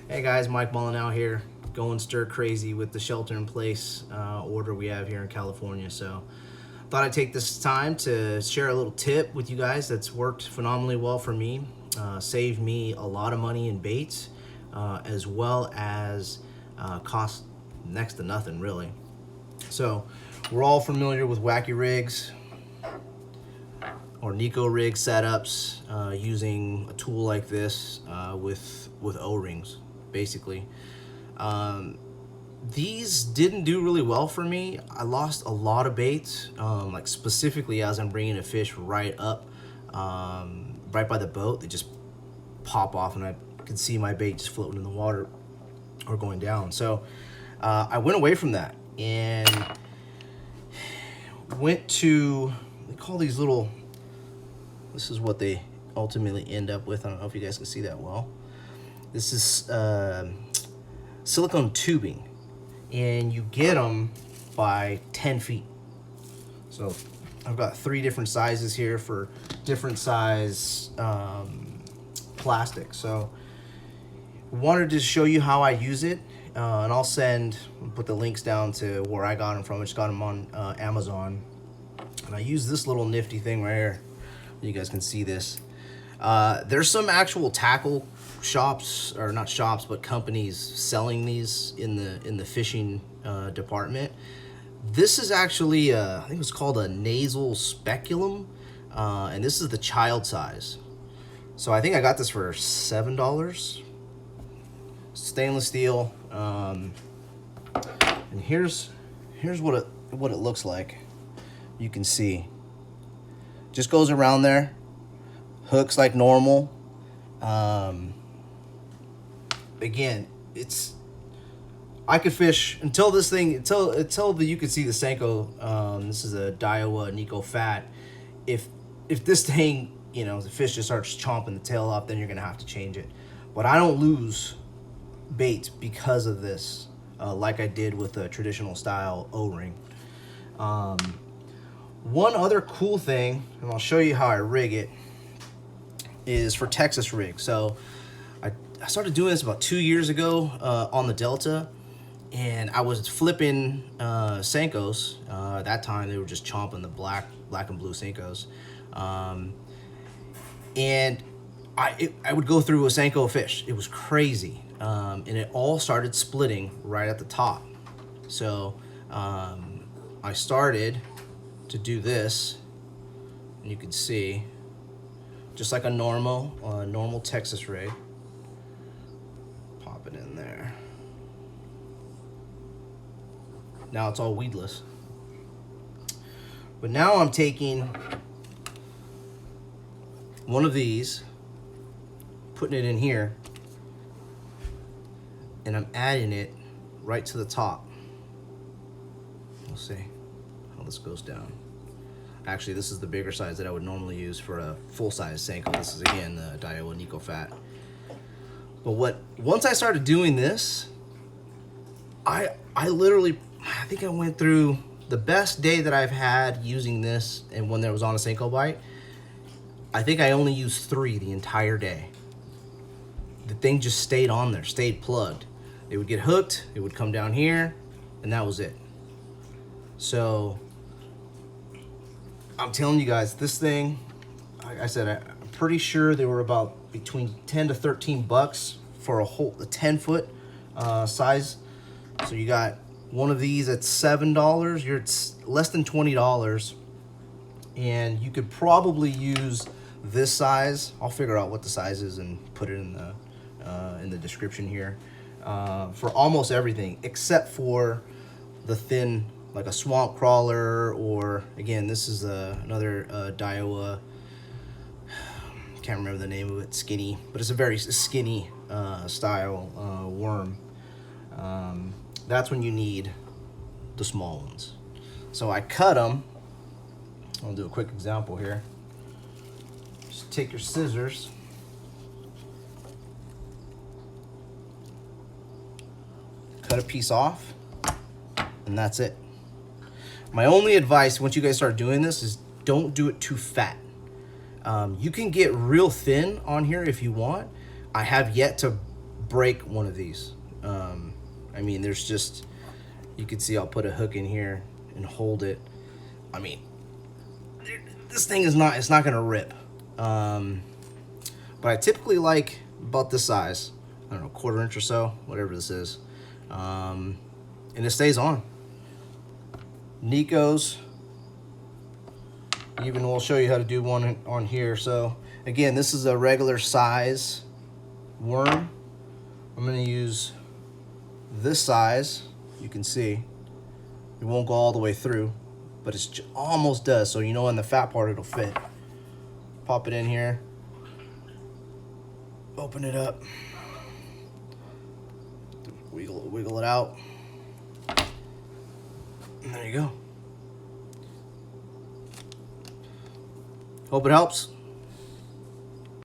Hey guys, Mike Mullinow here, going stir crazy with the shelter in place order we have here in California. So, thought I'd take this time to share a little tip with you guys that's worked phenomenally well for me, saved me a lot of money in baits, as well as cost next to nothing really. So, we're all familiar with wacky rigs or Nico rig setups using a tool like this with O-rings, basically. These didn't do really well for me. I lost a lot of baits, like specifically as I'm bringing a fish right up, right by the boat. They just pop off, and I could see my bait just floating in the water or going down. So I went away from that and went to, they call these little, this is what they ultimately end up with. I don't know if you guys can see that well. This is silicone tubing, and you get them by 10 feet. So I've got 3 different sizes here for different size plastic. So wanted to show you how I use it, and I'll put the links down to where I got them from. I just got them on Amazon, and I use this little nifty thing right here. You guys can see this. There's some actual tackle shops, or not shops, but companies selling these in the fishing department. This is actually I think it's called a nasal speculum, and this is the child size. So I think I got this for $7. Stainless steel, and here's what it looks like. You can see, just goes around there, hooks like normal. Again, I could fish until this thing, until you could see the Senko. This is a Daiwa Nico Fat. If this thing, the fish just starts chomping the tail off, then you're gonna have to change it. But I don't lose bait because of this, like I did with the traditional style O-ring. One other cool thing, and I'll show you how I rig it, is for Texas rig. So I started doing this about 2 years ago on the Delta, and I was flipping Senkos. At that time, they were just chomping the black and blue Senkos. And I would go through a Senko fish. It was crazy. And it all started splitting right at the top. So I started to do this, and you can see, just like a normal Texas rig. Pop it in there. Now it's all weedless. But now I'm taking one of these, putting it in here, and I'm adding it right to the top. We'll see how this goes down. Actually, this is the bigger size that I would normally use for a full-size Senko. This is, again, the Daiwa Nico Fat. But once I started doing this, I think I went through the best day that I've had using this, and when there was on a Senko bite, I think I only used 3 the entire day. The thing just stayed on there, stayed plugged. It would get hooked, it would come down here, and that was it. So I'm telling you guys, this thing, like I said, I'm pretty sure they were about between 10 to 13 bucks for a 10-foot size. So you got one of these at $7. You're less than $20, and you could probably use this size. I'll figure out what the size is and put it in the description here, for almost everything except for the thin, like a swamp crawler, or again, this is another Daiwa, can't remember the name of it, skinny, but it's a very skinny style worm. That's when you need the small ones. So I cut them. I'll do a quick example here. Just take your scissors, cut a piece off, and that's it. My only advice once you guys start doing this is don't do it too fat. You can get real thin on here if you want. I have yet to break one of these. I mean, there's just, you can see I'll put a hook in here and hold it. I mean, this thing is not, it's not gonna rip. But I typically like about this size. I don't know, 1/4 inch or so, whatever this is. And it stays on. Nico's, even we'll show you how to do one on here. So again, this is a regular size worm. I'm gonna use this size. You can see it won't go all the way through, but it almost does. So you know, in the fat part it'll fit. Pop it in here, open it up, wiggle it out, and there you go. Hope it helps.